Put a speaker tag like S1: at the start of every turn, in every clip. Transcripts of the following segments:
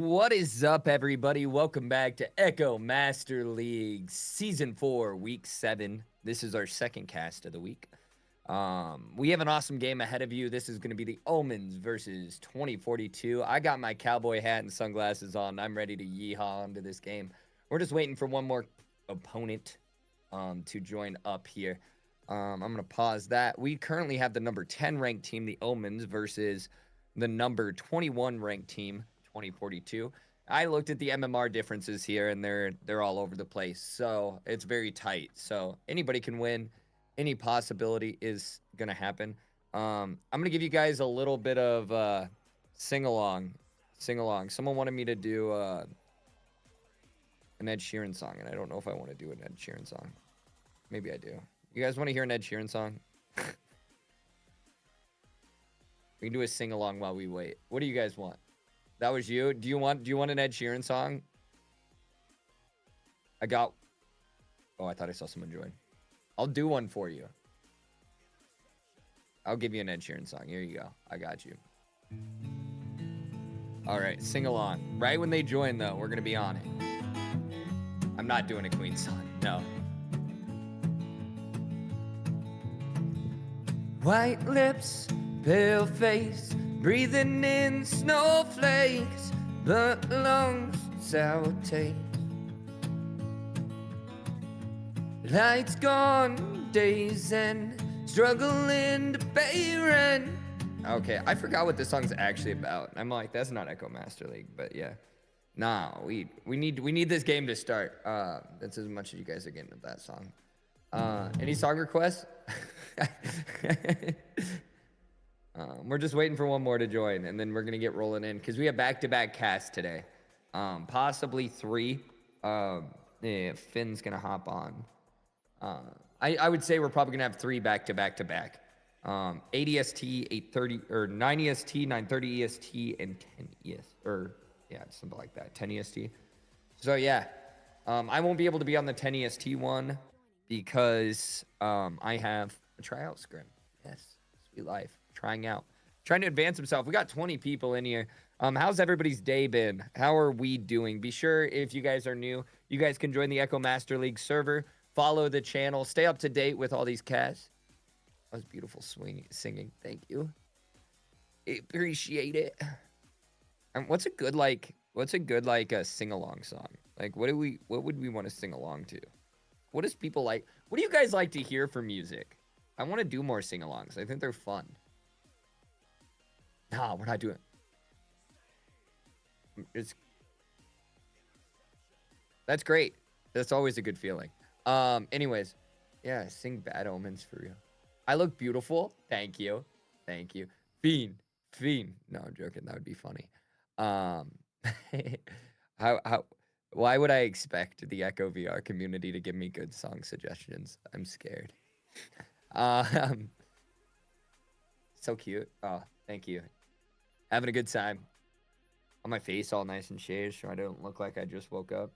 S1: What is up, everybody? Welcome back to Echo Master League Season 4, Week 7. This is our second cast of the week. We have an awesome game ahead of you. This is going to be the Omens versus 2042. I got my cowboy hat and sunglasses on. I'm ready to yeehaw into this game. We're just waiting for one more opponent to join up here. I'm going to pause that. We currently have the number 10 ranked team, the Omens, versus the number 21 ranked team, 2042. I looked at the MMR differences here, and they're all over the place. So it's very tight. So anybody can win. Any possibility is gonna happen. I'm gonna give you guys a little bit of sing along. Someone wanted me to do an Ed Sheeran song, and I don't know if I want to do an Ed Sheeran song. Maybe I do. You guys want to hear an Ed Sheeran song? We can do a sing along while we wait. What do you guys want? That was you. Do you want an Ed Sheeran song? Oh, I thought I saw someone join. I'll do one for you. I'll give you an Ed Sheeran song. Here you go. I got you. All right, sing along. Right when they join, though, we're gonna be on it. I'm not doing a Queen song. No. White lips, pale face, breathing in snowflakes, but lungs, sour taste. Lights gone, days end, struggling to pay rent. Okay, I forgot what this song's actually about. I'm like, that's not Echo Master League, but yeah. Nah, we need this game to start. That's as much as you guys are getting of that song. Any song requests? We're just waiting for one more to join, and then we're gonna get rolling in because we have back-to-back casts today, possibly 3. Yeah, Finn's gonna hop on. I would say we're probably gonna have 3 back-to-back-to-back. 8 EST, 8:30 or 9 EST, 9:30 EST, and 10 EST, or yeah, something like that, 10 EST. So yeah, I won't be able to be on the 10 EST one because I have a tryout scrim. Yes, sweet life. Trying to advance himself. We got 20 people in here. How's everybody's day been? How are we doing? Be sure, if you guys are new, you guys can join the Echo Master League server, follow the channel, stay up to date with all these casts. That was beautiful singing. Thank you. Appreciate it. What's a good sing along song? Like what would we want to sing along to? What does people like? What do you guys like to hear for music? I want to do more sing alongs. I think they're fun. Nah, we're not doing it. That's great. That's always a good feeling. Anyways, yeah, sing Bad Omens for real. I look beautiful. Thank you. Fiend. No, I'm joking. That would be funny. Why would I expect the Echo VR community to give me good song suggestions? I'm scared. So cute. Oh, thank you. Having a good time. On my face all nice and shaved so I don't look like I just woke up.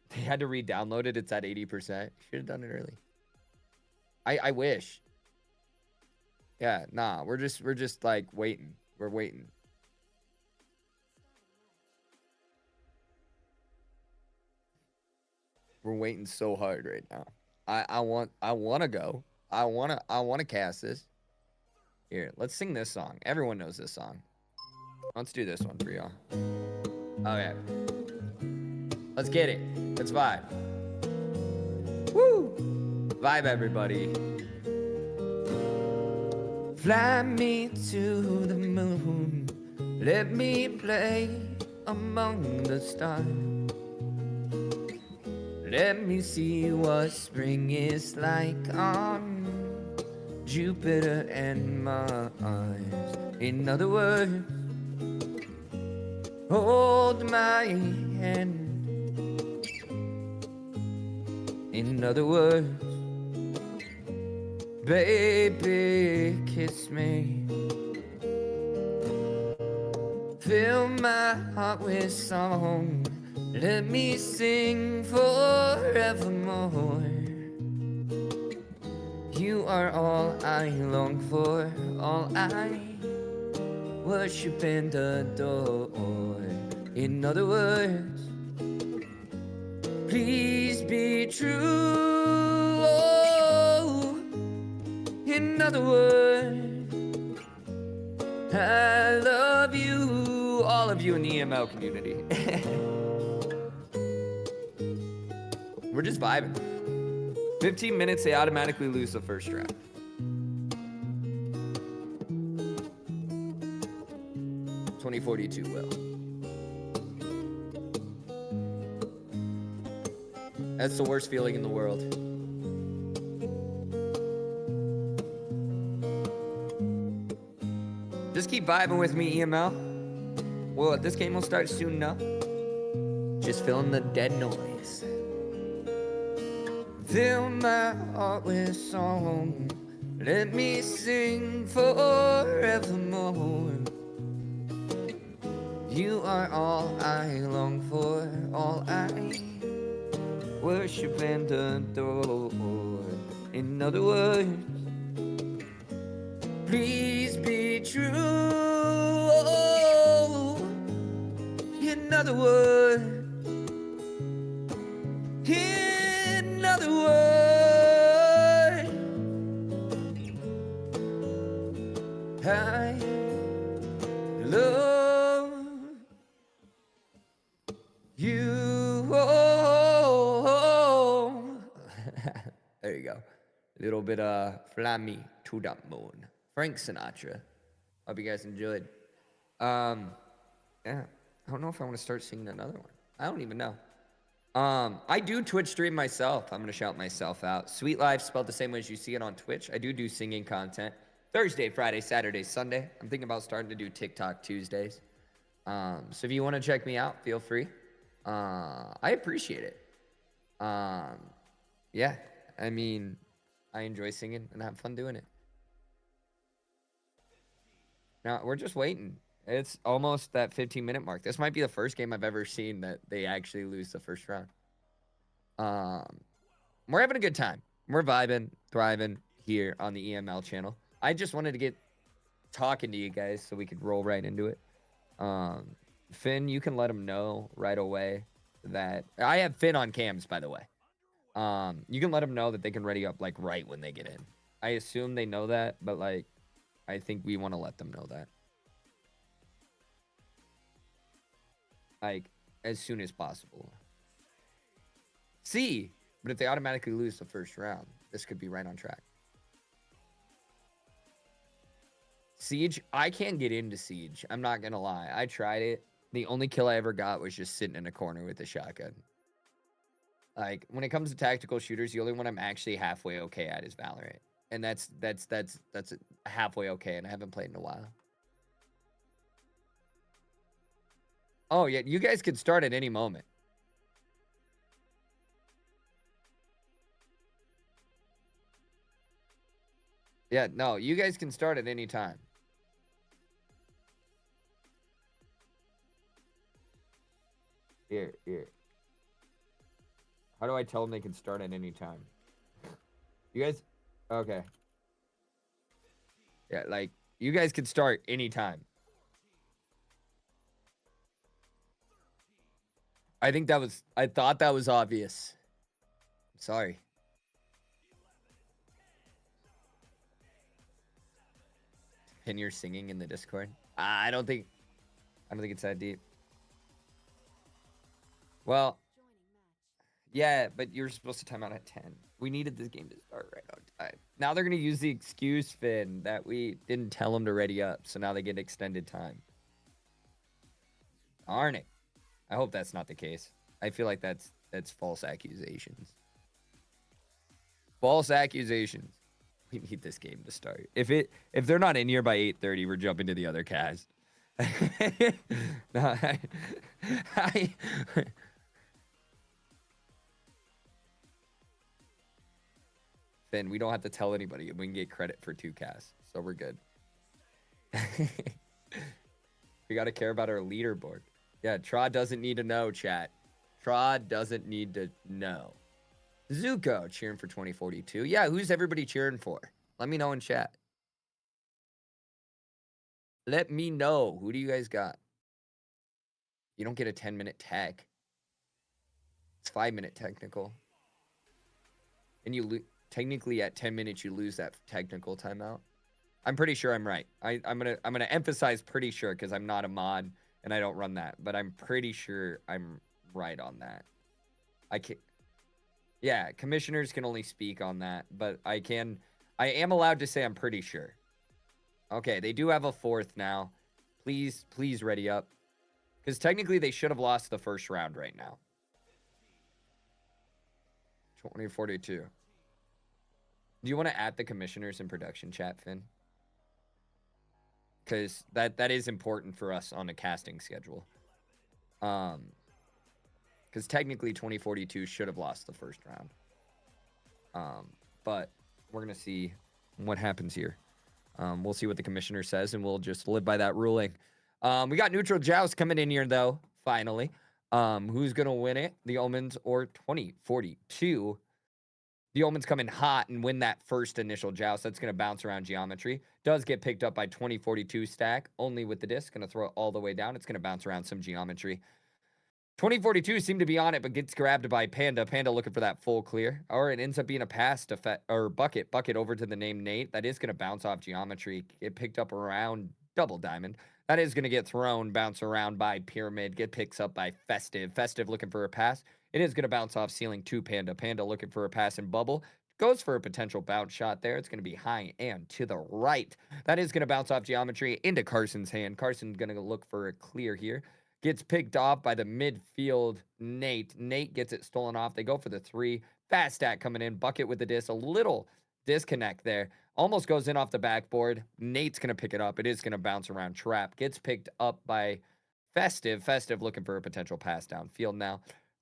S1: They had to re-download it. It's at 80%. Should have done it early. I wish. Yeah, nah, we're just like waiting. We're waiting. We're waiting so hard right now. I want to go. I want to cast this. Here, let's sing this song. Everyone knows this song. Let's do this one for y'all. Okay. Let's get it. Let's vibe. Woo! Vibe, everybody. Fly me to the moon. Let me play among the stars. Let me see what spring is like on Jupiter and Mars. In other words, hold my hand. In other words, baby, kiss me. Fill my heart with song. Let me sing forevermore. You are all I long for, all I worship and adore. In other words, please be true. Oh, in other words, I love you. All of you in the EML community. We're just vibing. 15 minutes, they automatically lose the first round. 2042 will. That's the worst feeling in the world. Just keep vibing with me, EML. Well, this game will start soon enough. Just feeling the dead noise. Fill my heart with song. Let me sing forevermore. You are all I long for, all I worship and adore. In other words, please be true. In other words, in other words, I love you. There you go. A little bit of Fly Me to the Moon. Frank Sinatra. Hope you guys enjoyed. Yeah. I don't know if I want to start singing another one. I don't even know. I do Twitch stream myself. I'm going to shout myself out. Sweet Life, spelled the same way as you see it on Twitch. I do singing content. Thursday, Friday, Saturday, Sunday. I'm thinking about starting to do TikTok Tuesdays. So if you want to check me out, feel free. I appreciate it. Yeah, I mean, I enjoy singing and have fun doing it. Now, we're just waiting. It's almost that 15-minute mark. This might be the first game I've ever seen that they actually lose the first round. We're having a good time. We're vibing, thriving here on the EML channel. I just wanted to get talking to you guys so we could roll right into it. Finn, you can let him know right away that I have Finn on cams, by the way. You can let them know that they can ready up like right when they get in. I assume they know that, but like, I think we want to let them know that. Like, as soon as possible. See, but if they automatically lose the first round, this could be right on track. Siege, I can't get into Siege. I'm not going to lie. I tried it. The only kill I ever got was just sitting in a corner with a shotgun. Like, when it comes to tactical shooters, the only one I'm actually halfway okay at is Valorant. And that's halfway okay, and I haven't played in a while. Oh, yeah, you guys can start at any moment. Yeah, no, you guys can start at any time. Here. How do I tell them they can start at any time? You guys? Okay. Yeah, like, you guys can start anytime. I thought that was obvious. Sorry. And you're singing in the Discord? I don't think it's that deep. Well, yeah, but you're supposed to time out at 10. We needed this game to start right on time. Now they're going to use the excuse, Finn, that we didn't tell them to ready up, so now they get extended time. Darn it. I hope that's not the case. I feel like that's false accusations. False accusations. We need this game to start. If they're not in here by 8:30, we're jumping to the other cast. No, Finn, we don't have to tell anybody. We can get credit for 2 casts, so we're good. We got to care about our leaderboard. Yeah, Trod doesn't need to know, chat. Trod doesn't need to know. Zuko cheering for 2042. Yeah, who's everybody cheering for? Let me know in chat. Let me know. Who do you guys got? You don't get a 10-minute tech. It's 5-minute technical. And technically at 10 minutes you lose that technical timeout. I'm pretty sure I'm right. I'm gonna emphasize pretty sure because I'm not a mod and I don't run that, but I'm pretty sure I'm right on that. I can Yeah, commissioners can only speak on that, but I am allowed to say I'm pretty sure. Okay, they do have a fourth now. Please ready up. Because technically they should have lost the first round right now. 2042. Do you want to add the commissioners in production chat, Finn? Because that is important for us on a casting schedule. Because technically 2042 should have lost the first round. But we're going to see what happens here. We'll see what the commissioner says, and we'll just live by that ruling. We got neutral joust coming in here, though, finally. Who's going to win it? The Omens or 2042? The Omens come in hot and win that first initial joust. That's going to bounce around geometry. Does get picked up by 2042 stack, only with the disc. Going to throw it all the way down. It's going to bounce around some geometry. 2042 seemed to be on it, but gets grabbed by Panda. Panda looking for that full clear. Or it ends up being a pass to Bucket. Bucket over to the name Nate. That is going to bounce off geometry. Get picked up around Double Diamond. That is going to get thrown, bounce around by Pyramid. Get picks up by Festive. Festive looking for a pass. It is going to bounce off ceiling to Panda. Panda looking for a pass in Bubble. Goes for a potential bounce shot there. It's going to be high and to the right. That is going to bounce off geometry into Carson's hand. Carson's going to look for a clear here. Gets picked off by the midfield Nate. Nate gets it stolen off. They go for the 3. Fast stack coming in. Bucket with the disc. A little disconnect there. Almost goes in off the backboard. Nate's going to pick it up. It is going to bounce around. Trap. Gets picked up by Festive. Festive looking for a potential pass downfield now.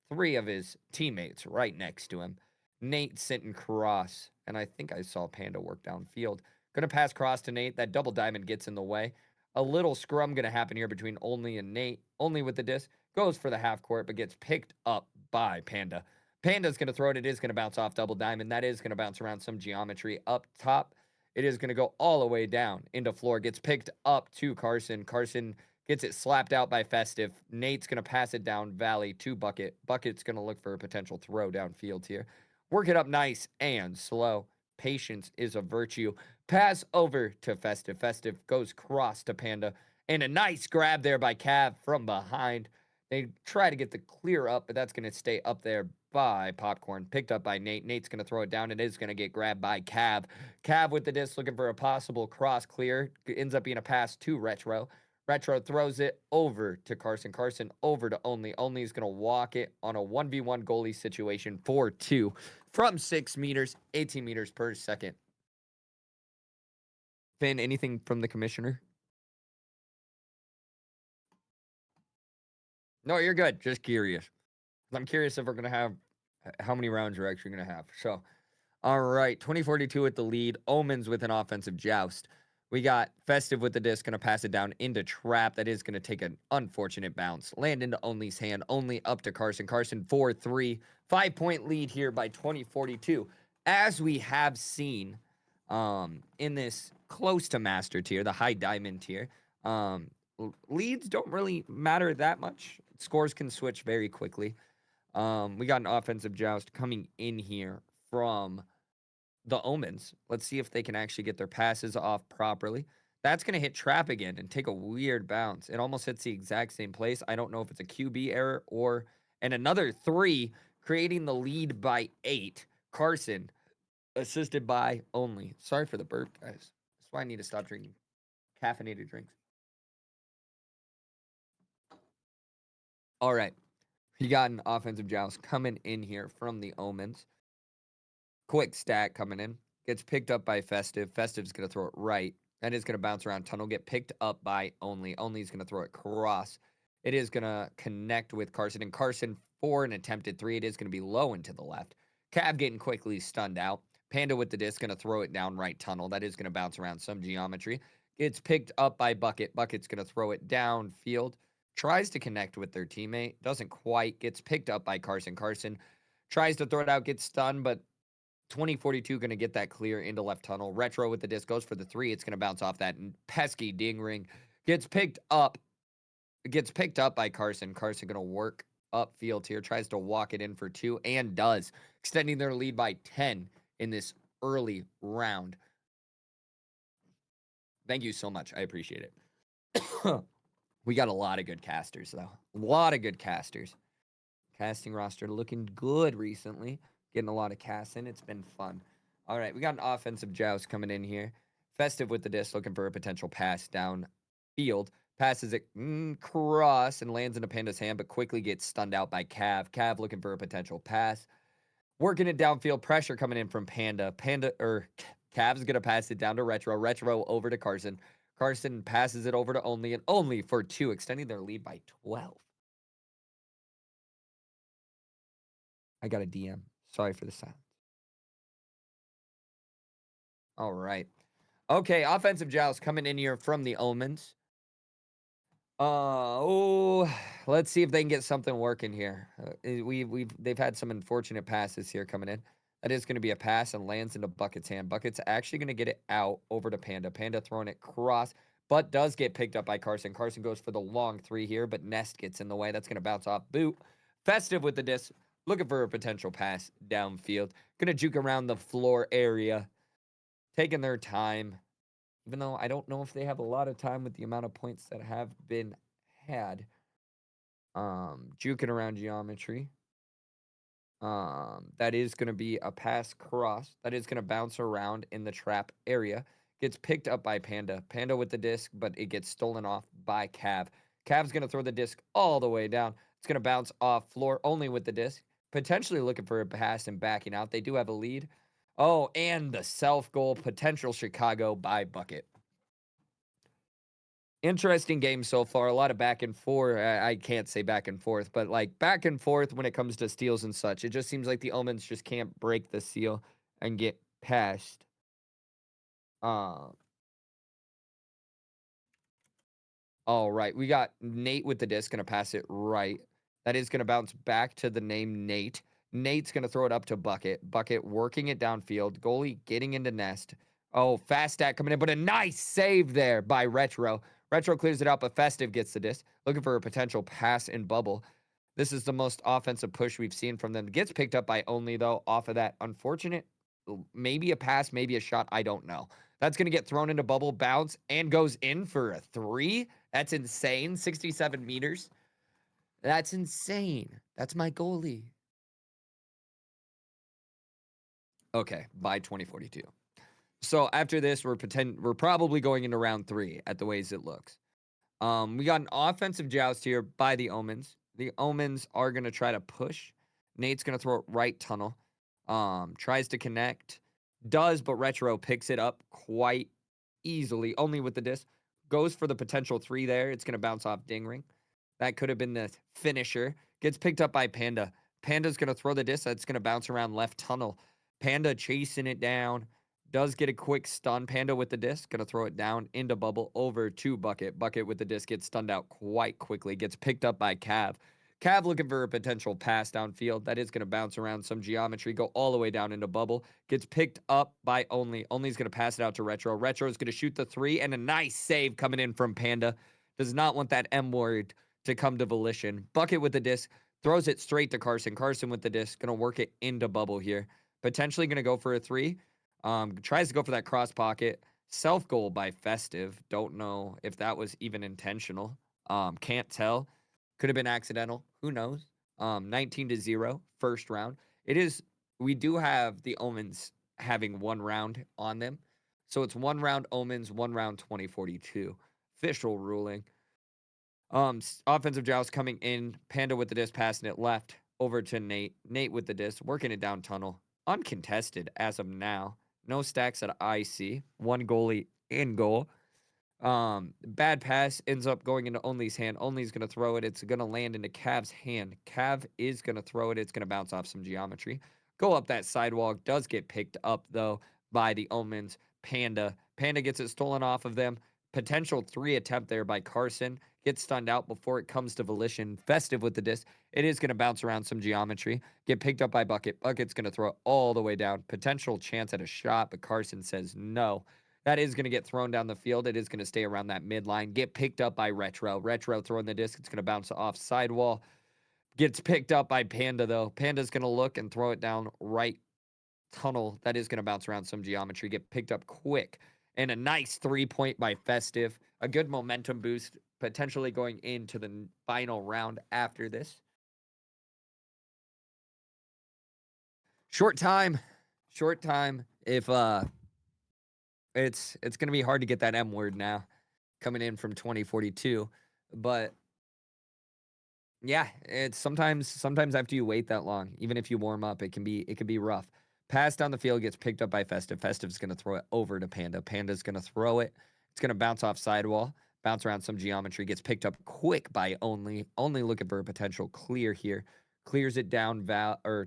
S1: 3 of his teammates right next to him. Nate sitting cross. And I think I saw Panda work downfield. Going to pass cross to Nate. That double diamond gets in the way. A little scrum going to happen here between Only and Nate. Only with the disc. Goes for the half court, but gets picked up by Panda. Panda's going to throw it. It is going to bounce off double diamond. That is going to bounce around some geometry up top. It is going to go all the way down into floor. Gets picked up to Carson. Carson gets it slapped out by Festive. Nate's going to pass it down Valley to Bucket. Bucket's going to look for a potential throw downfield here. Work it up nice and slow. Patience is a virtue. Pass over to Festive. Festive goes cross to Panda. And a nice grab there by Cav from behind. They try to get the clear up, but that's going to stay up there by Popcorn. Picked up by Nate. Nate's going to throw it down. It is going to get grabbed by Cav. Cav with the disc looking for a possible cross clear. Ends up being a pass to Retro. Retro throws it over to Carson. Carson over to Only. Only is going to walk it on a 1v1 goalie situation for 2 from 6 meters, 18 meters per second. Finn, anything from the commissioner? No, you're good. Just curious. I'm curious if we're going to have how many rounds we're actually going to have. So, all right. 2042 with the lead. Omens with an offensive joust. We got Festive with the disc. Going to pass it down into Trap. That is going to take an unfortunate bounce. Land into Only's hand. Only up to Carson. Carson 4-3. 5-point lead here by 2042. As we have seen in this close to master tier, the high diamond tier, leads don't really matter that much. Scores can switch very quickly. We got an offensive joust coming in here from the Omens. Let's see if they can actually get their passes off properly. That's going to hit Trap again and take a weird bounce. It almost hits the exact same place. I don't know if it's a QB error or... And another 3, creating the lead by 8. Carson, assisted by Only. Sorry for the burp, guys. That's why I need to stop drinking caffeinated drinks. All right. You got an offensive joust coming in here from the Omens. Quick stack coming in. Gets picked up by Festive. Festive's going to throw it right. That is going to bounce around tunnel. Get picked up by Only. Only's going to throw it cross. It is going to connect with Carson. And Carson for an attempted 3. It is going to be low and to the left. Cav getting quickly stunned out. Panda with the disc. Going to throw it down right tunnel. That is going to bounce around some geometry. Gets picked up by Bucket. Bucket's going to throw it downfield. Tries to connect with their teammate. Doesn't quite. Gets picked up by Carson. Carson tries to throw it out. Gets stunned, but 2042 going to get that clear into left tunnel. Retro with the disc goes for the 3. It's going to bounce off that pesky ding ring. Gets picked up. Gets picked up by Carson. Carson going to work upfield here. Tries to walk it in for 2 and does. Extending their lead by 10 in this early round. Thank you so much. I appreciate it. We got a lot of good casters, though. A lot of good casters. Casting roster looking good recently. Getting a lot of casts in. It's been fun. All right, we got an offensive joust coming in here. Festive with the disc, looking for a potential pass down field. Passes it cross and lands in a Panda's hand, but quickly gets stunned out by Cav. Cav looking for a potential pass. Working it downfield, pressure coming in from Panda. Cav's going to pass it down to Retro. Retro over to Carson. Carson passes it over to Only, and Only for 2, extending their lead by 12. I got a DM. Sorry for the silence. All right. Okay, offensive joust coming in here from the Omens. Let's see if they can get something working here. They've had some unfortunate passes here coming in. That is going to be a pass and lands into Bucket's hand. Bucket's actually going to get it out over to Panda. Panda throwing it cross, but does get picked up by Carson. Carson goes for the long 3 here, but Nest gets in the way. That's going to bounce off boot. Festive with the disc, looking for a potential pass downfield. Going to juke around the floor area, taking their time. Even though I don't know if they have a lot of time with the amount of points that have been had. Juking around geometry. That is going to be a pass cross. That is going to bounce around in the trap area. Gets picked up by Panda. Panda with the disc, but it gets stolen off by Cav. Cav's going to throw the disc all the way down. It's going to bounce off floor only with the disc. Potentially looking for a pass and backing out. They do have a lead. Oh, and the self-goal, potential Chicago by Bucket. Interesting game so far. A lot of back and forth. I can't say back and forth, but like back and forth when it comes to steals and such. It just seems like the Omens just can't break the seal and get past. All right. We got Nate with the disc. Going to pass it right. That is going to bounce back to the name Nate. Nate's going to throw it up to Bucket. Bucket working it downfield. Goalie getting into Nest. Oh, fast stat coming in, but a nice save there by Retro. Retro clears it out, but Festive gets the disc. Looking for a potential pass in bubble. This is the most offensive push we've seen from them. Gets picked up by Only, though, off of that unfortunate, maybe a pass, maybe a shot. I don't know. That's going to get thrown into bubble, bounce, and goes in for a 3. That's insane. 67 meters. That's insane. That's my goalie. Okay, by 2042. So after this, we're probably going into round 3 at the ways it looks. We got an offensive joust here by the Omens. The Omens are going to try to push. Nate's going to throw it right tunnel. Tries to connect. Does, but Retro picks it up quite easily, only with the disc. Goes for the potential 3 there. It's going to bounce off ding ring. That could have been the finisher. Gets picked up by Panda. Panda's going to throw the disc. That's going to bounce around left tunnel. Panda chasing it down. Does get a quick stun. Panda with the disc. Going to throw it down into bubble over to Bucket. Bucket with the disc gets stunned out quite quickly. Gets picked up by Cav. Cav looking for a potential pass downfield. That is going to bounce around some geometry. Go all the way down into bubble. Gets picked up by Only. Only's going to pass it out to Retro. Retro is going to shoot the 3. And a nice save coming in from Panda. Does not want that M word to come to volition. Bucket with the disc. Throws it straight to Carson. Carson with the disc. Going to work it into bubble here. Potentially going to go for a 3. Tries to go for that cross pocket. Self goal by Festive. Don't know if that was even intentional. Can't tell. Could have been accidental. Who knows? 19-0, first round. We do have the Omens having 1 round on them. So it's 1 round Omens, 1 round 2042. Official ruling. Offensive joust coming in. Panda with the disc, passing it left over to Nate. Nate with the disc, working it down tunnel. Uncontested as of now. No stacks that I see. 1 goalie in goal. Bad pass ends up going into Only's hand. Only's going to throw it. It's going to land into Cav's hand. Cav is going to throw it. It's going to bounce off some geometry. Go up that sidewalk. Does get picked up, though, by the Omens. Panda. Panda gets it stolen off of them. Potential 3 attempt there by Carson. Gets stunned out before it comes to volition. Festive with the disc. It is going to bounce around some geometry. Get picked up by Bucket. Bucket's going to throw it all the way down. Potential chance at a shot, but Carson says no. That is going to get thrown down the field. It is going to stay around that midline. Get picked up by Retro. Retro throwing the disc. It's going to bounce off sidewall. Gets picked up by Panda, though. Panda's going to look and throw it down right tunnel. That is going to bounce around some geometry. Get picked up quick. And a nice 3-point by Festive. A good momentum boost, potentially going into the final round after this. Short time. If it's going to be hard to get that M word now coming in from 2042, but yeah, it's sometimes after you wait that long, even if you warm up, it can be rough. Pass down the field gets picked up by Festive. Festive's going to throw it over to Panda. Panda's going to throw it. It's going to bounce off sidewall, bounce around some geometry, gets picked up quick by Only. Only looking for a potential clear here. Clears it down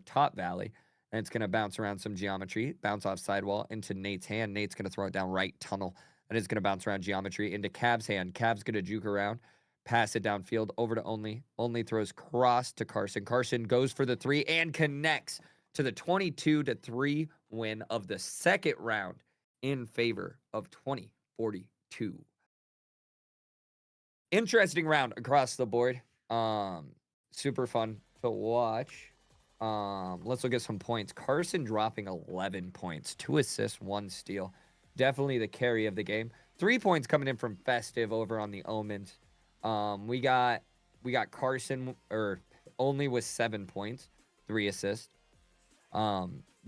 S1: top valley. And it's going to bounce around some geometry, bounce off sidewall into Nate's hand. Nate's going to throw it down right tunnel. And it's going to bounce around geometry into Cav's hand. Cav's going to juke around, pass it downfield over to Only. Only throws cross to Carson. Carson goes for the 3 and connects to the 22-3 win of the second round in favor of 2042. Interesting round across the board. Super fun to watch. Let's look at some points. Carson dropping 11 points, 2 assists, 1 steal. Definitely the carry of the game. 3 points coming in from Festive over on the Omens. We got Carson Only with 7 points, 3 assists.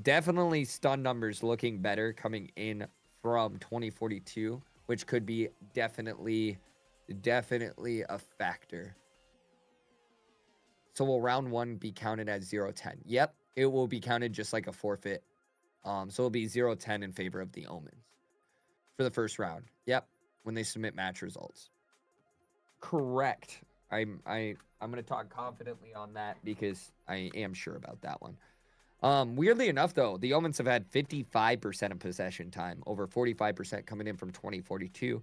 S1: Definitely stun numbers looking better coming in from 2042, which could be definitely a factor. So will round 1 be counted as 0-10? Yep, it will be counted just like a forfeit. So it'll be 0-10 in favor of the Omens for the first round. Yep, when they submit match results. Correct. I'm going to talk confidently on that because I am sure about that one. Weirdly enough, though, the Omens have had 55% of possession time, over 45% coming in from 2042.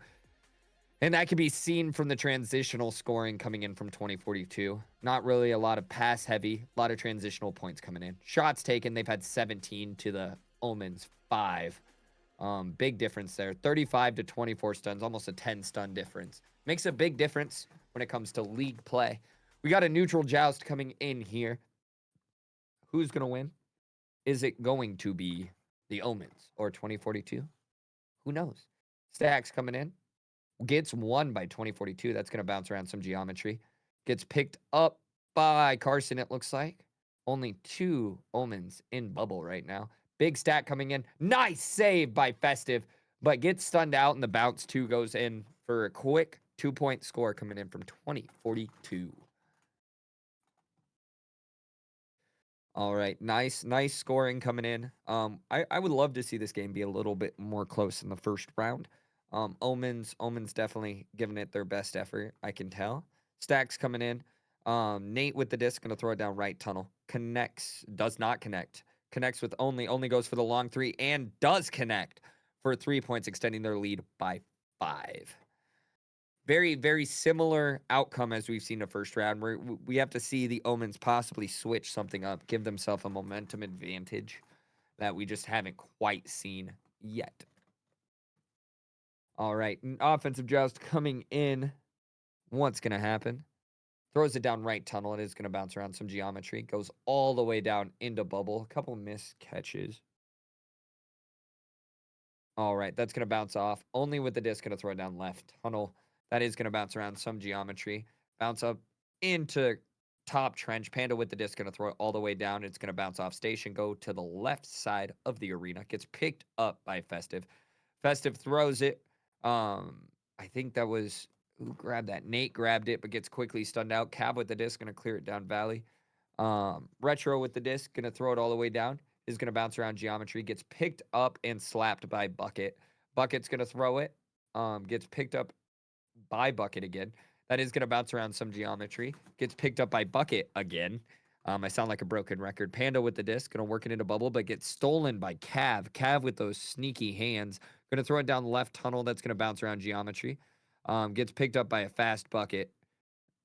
S1: And that can be seen from the transitional scoring coming in from 2042. Not really a lot of pass heavy, a lot of transitional points coming in. Shots taken, they've had 17 to the Omens 5. Big difference there. 35 to 24 stuns, almost a 10 stun difference. Makes a big difference when it comes to league play. We got a neutral joust coming in here. Who's going to win? Is it going to be the Omens or 2042? Who knows? Stacks coming in. Gets won by 2042. That's going to bounce around some geometry. Gets picked up by Carson, it looks like. Only 2 Omens in bubble right now. Big stack coming in. Nice save by Festive, but gets stunned out, and the bounce 2 goes in for a quick 2-point score coming in from 2042. All right, nice scoring coming in. I would love to see this game be a little bit more close in the first round. Omens definitely giving it their best effort, I can tell. Stacks coming in. Nate with the disc, gonna throw it down right tunnel. Connects, does not connect. Connects with Only goes for the long 3 and does connect for 3 points, extending their lead by 5. Very, very similar outcome as we've seen the first round, where we have to see the Omens possibly switch something up, give themselves a momentum advantage that we just haven't quite seen yet. All right, offensive joust coming in. What's going to happen? Throws it down right tunnel. It is going to bounce around some geometry. Goes all the way down into bubble. A couple missed catches. All right, that's going to bounce off. Only with the disc, going to throw it down left tunnel. That is going to bounce around some geometry. Bounce up into top trench. Panda with the disc, going to throw it all the way down. It's going to bounce off station. Go to the left side of the arena. Gets picked up by Festive. Festive throws it. I think that was... Who grabbed that? Nate grabbed it, but gets quickly stunned out. Cav with the disc, going to clear it down valley. Retro with the disc, going to throw it all the way down. Is going to bounce around geometry. Gets picked up and slapped by Bucket. Bucket's going to throw it. Gets picked up by Bucket again. That is going to bounce around some geometry. Gets picked up by Bucket again. I sound like a broken record. Panda with the disc, going to work it into bubble, but gets stolen by Cav. Cav with those sneaky hands. Going to throw it down the left tunnel. That's going to bounce around geometry. Gets picked up by a fast Bucket.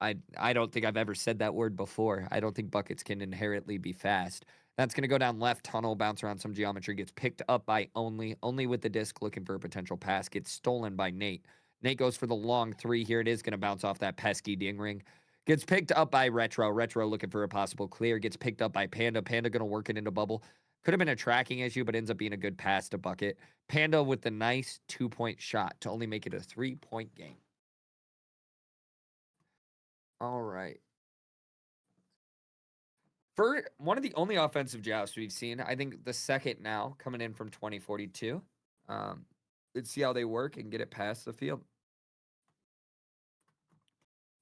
S1: I don't think I've ever said that word before. I don't think buckets can inherently be fast. That's going to go down left tunnel, bounce around some geometry, gets picked up by Only. Only with the disc looking for a potential pass, gets stolen by Nate. Nate goes for the long three here. It is going to bounce off that pesky ding ring. Gets picked up by Retro. Retro looking for a possible clear. Gets picked up by Panda. Panda going to work it into bubble. Could have been a tracking issue, but ends up being a good pass to Bucket. Panda with the nice 2-point shot to only make it a 3-point game. All right. For one of the only offensive jousts we've seen, I think the second now coming in from 2042. Let's see how they work and get it past the field.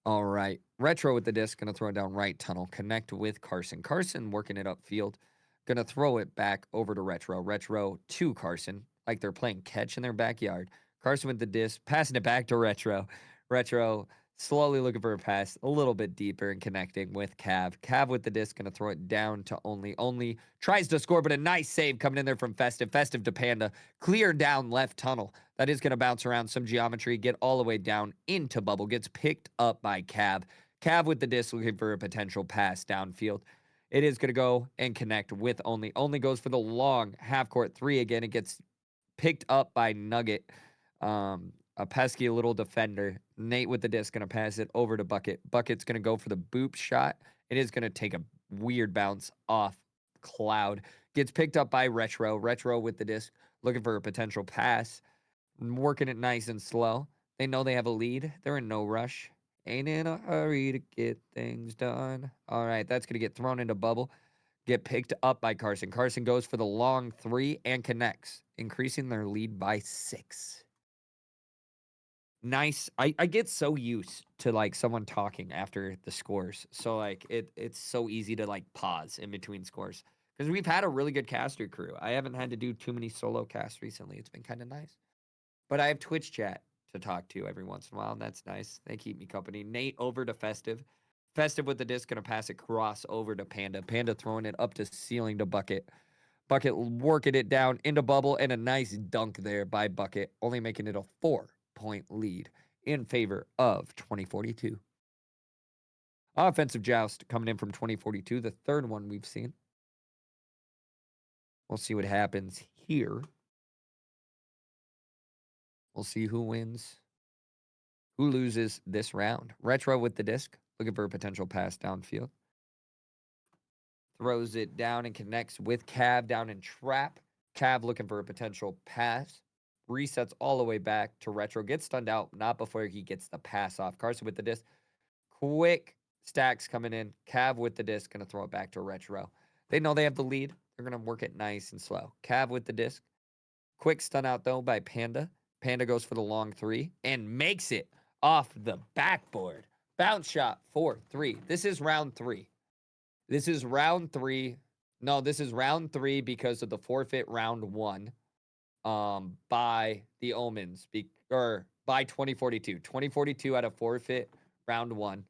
S1: All right. Retro with the disc, going to throw it down right tunnel. Connect with Carson. Carson working it upfield. Going to throw it back over to Retro. Retro to Carson, like they're playing catch in their backyard. Carson with the disc, passing it back to Retro. Retro slowly looking for a pass a little bit deeper and connecting with Cav. Cav with the disc, going to throw it down to Only. Only tries to score, but a nice save coming in there from Festive. Festive to Panda. Clear down left tunnel. That is going to bounce around some geometry, get all the way down into bubble. Gets picked up by Cav. Cav with the disc looking for a potential pass downfield. It is going to go and connect with Only. Only goes for the long half-court three again. It gets picked up by Nugget. A pesky little defender. Nate with the disc going to pass it over to Bucket. Bucket's going to go for the boop shot. It is going to take a weird bounce off Cloud. Gets picked up by Retro. Retro with the disc looking for a potential pass. Working it nice and slow. They know they have a lead. They're in no rush. Ain't in a hurry to get things done. All right, that's going to get thrown into bubble. Get picked up by Carson. Carson goes for the long three and connects, increasing their lead by 6. Nice. I get so used to like someone talking after the scores. So like it's so easy to like pause in between scores. Because we've had a really good caster crew. I haven't had to do too many solo casts recently. It's been kind of nice. But I have Twitch chat to talk to every once in a while, and that's nice. They keep me company. Nate over to Festive. Festive with the disc, going to pass it cross over to Panda. Panda throwing it up to ceiling to Bucket. Bucket working it down into bubble, and a nice dunk there by Bucket, only making it a 4-point lead in favor of 2042. Offensive joust coming in from 2042, the third one we've seen. We'll see what happens here. We'll see who wins, who loses this round. Retro with the disc, looking for a potential pass downfield. Throws it down and connects with Cav down in trap. Cav looking for a potential pass. Resets all the way back to Retro. Gets stunned out, not before he gets the pass off. Carson with the disc. Quick stacks coming in. Cav with the disc, going to throw it back to Retro. They know they have the lead. They're going to work it nice and slow. Cav with the disc. Quick stun out, though, by Panda. Panda goes for the long three and makes it off the backboard. Bounce shot for 3. This is round 3. This is round 3. No, this is round 3 because of the forfeit round 1 by the Omens. Or by 2042. 2042 at a forfeit round 1.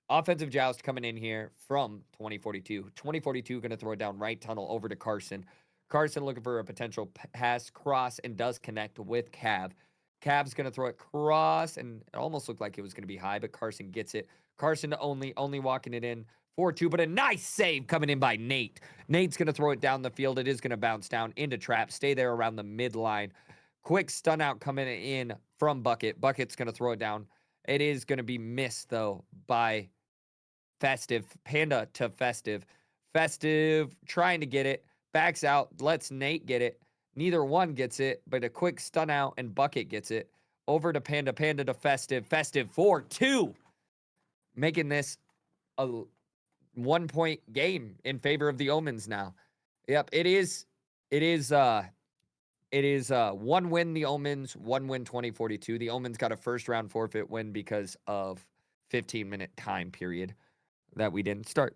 S1: Offensive joust coming in here from 2042. 2042 going to throw it down right tunnel over to Carson. Carson looking for a potential pass cross and does connect with Cav. Cav's going to throw it cross, and it almost looked like it was going to be high, but Carson gets it. Carson to Only walking it in 4-2, but a nice save coming in by Nate. Nate's going to throw it down the field. It is going to bounce down into trap, stay there around the midline. Quick stun out coming in from Bucket. Bucket's going to throw it down. It is going to be missed, though, by Festive. Panda to Festive. Festive trying to get it. Backs out. Lets Nate get it. Neither one gets it, but a quick stun out and Bucket gets it. Over to Panda. Panda to Festive. Festive 4-2. Making this a 1-point game in favor of the Omens now. Yep, it is 1 win the Omens, 1 win 2042. The Omens got a first round forfeit win because of 15-minute time period that we didn't start.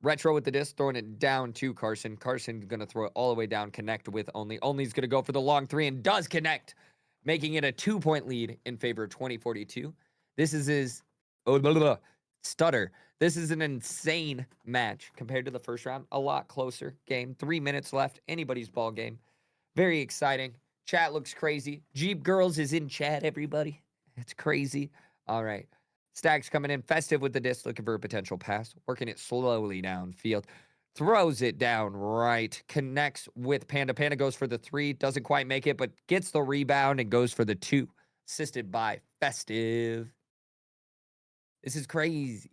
S1: Retro with the disc, throwing it down to Carson. Carson's going to throw it all the way down, connect with Only. Only's going to go for the long three and does connect, making it a 2-point lead in favor of 2042. This is his stutter. This is an insane match compared to the first round. A lot closer game. 3 minutes left. Anybody's ball game. Very exciting. Chat looks crazy. Jeep Girls is in chat, everybody. It's crazy. All right. Stacks coming in. Festive with the disc, looking for a potential pass. Working it slowly downfield. Throws it down right. Connects with Panda. Panda goes for the 3. Doesn't quite make it, but gets the rebound and goes for the 2. Assisted by Festive. This is crazy.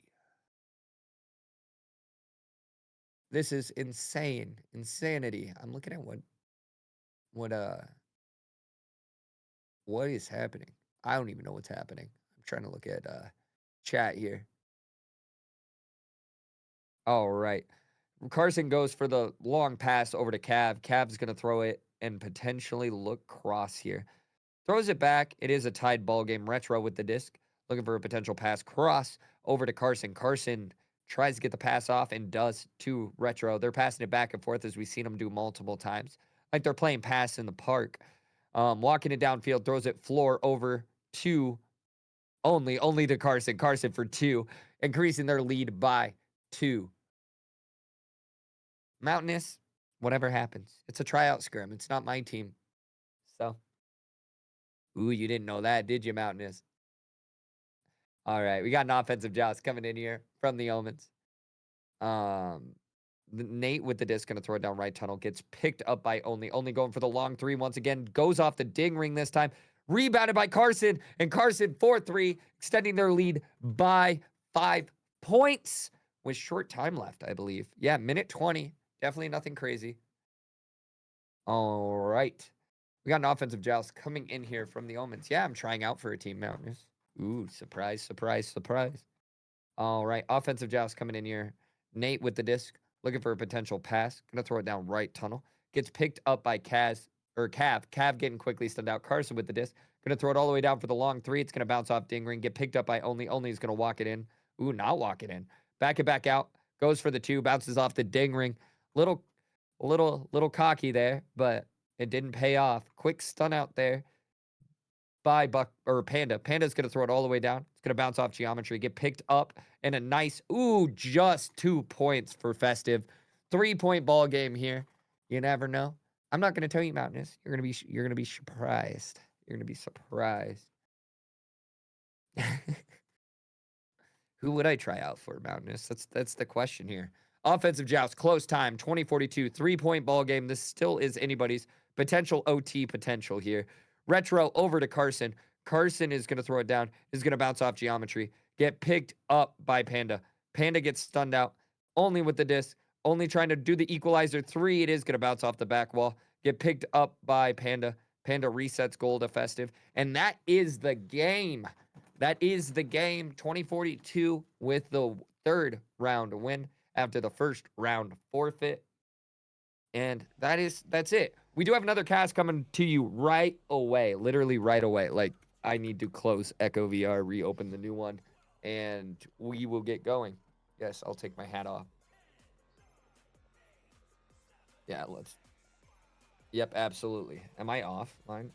S1: This is insane. Insanity. I'm looking at what what is happening. I don't even know what's happening. I'm trying to look at chat here. All right. Carson goes for the long pass over to Cav. Cav's going to throw it and potentially look cross here. Throws it back. It is a tied ball game. Retro with the disc. Looking for a potential pass. Cross over to Carson. Carson tries to get the pass off and does to Retro. They're passing it back and forth as we've seen them do multiple times. Like they're playing pass in the park. Walking it downfield. Throws it floor over to only to Carson. Carson for 2. Increasing their lead by 2. Mountainous, whatever happens. It's a tryout scrim. It's not my team. So, ooh, you didn't know that, did you, Mountainous? All right, we got an offensive joust coming in here from the Omens. Nate with the disc gonna throw it down right tunnel. Gets picked up by Only. Only going for the long 3 once again. Goes off the ding ring this time. Rebounded by Carson. And Carson 4-3, extending their lead by 5 points with short time left, I believe. Yeah, minute 20. Definitely nothing crazy. All right. We got an offensive joust coming in here from the Omens. Yeah, I'm trying out for a team, Mountainous. Ooh, surprise, surprise, surprise. All right, offensive joust coming in here. Nate with the disc, looking for a potential pass. Gonna throw it down right tunnel. Gets picked up by Cav. Cav getting quickly stunned out. Carson with the disc. Gonna throw it all the way down for the long 3. It's gonna bounce off ding ring. Get picked up by Only. Only is gonna walk it in. Ooh, not walk it in. Back it back out. Goes for the 2. Bounces off the ding ring. Little cocky there, but it didn't pay off. Quick stun out there by Panda. Panda's gonna throw it all the way down. It's gonna bounce off geometry, get picked up, and a nice, just 2 points for Festive. 3-point ball game here. You never know. I'm not gonna tell you, Mountainous. You're gonna be surprised. You're gonna be surprised. Who would I try out for, Mountainous? That's the question here. Offensive joust, close time, 20-42, 3-point ball game. This still is anybody's potential OT potential here. Retro over to Carson. Carson is going to throw it down, is going to bounce off geometry, get picked up by Panda. Panda gets stunned out, only with the disc, only trying to do the equalizer 3. It is going to bounce off the back wall, get picked up by Panda. Panda resets goal to Festive, and that is the game. That is the game. 2042 with the 3rd round win after the 1st round forfeit. And that's it. We do have another cast coming to you right away. Literally right away. Like, I need to close Echo VR, reopen the new one, and we will get going. Yes, I'll take my hat off. Yeah, let's. Yep, absolutely. Am I off? Mine?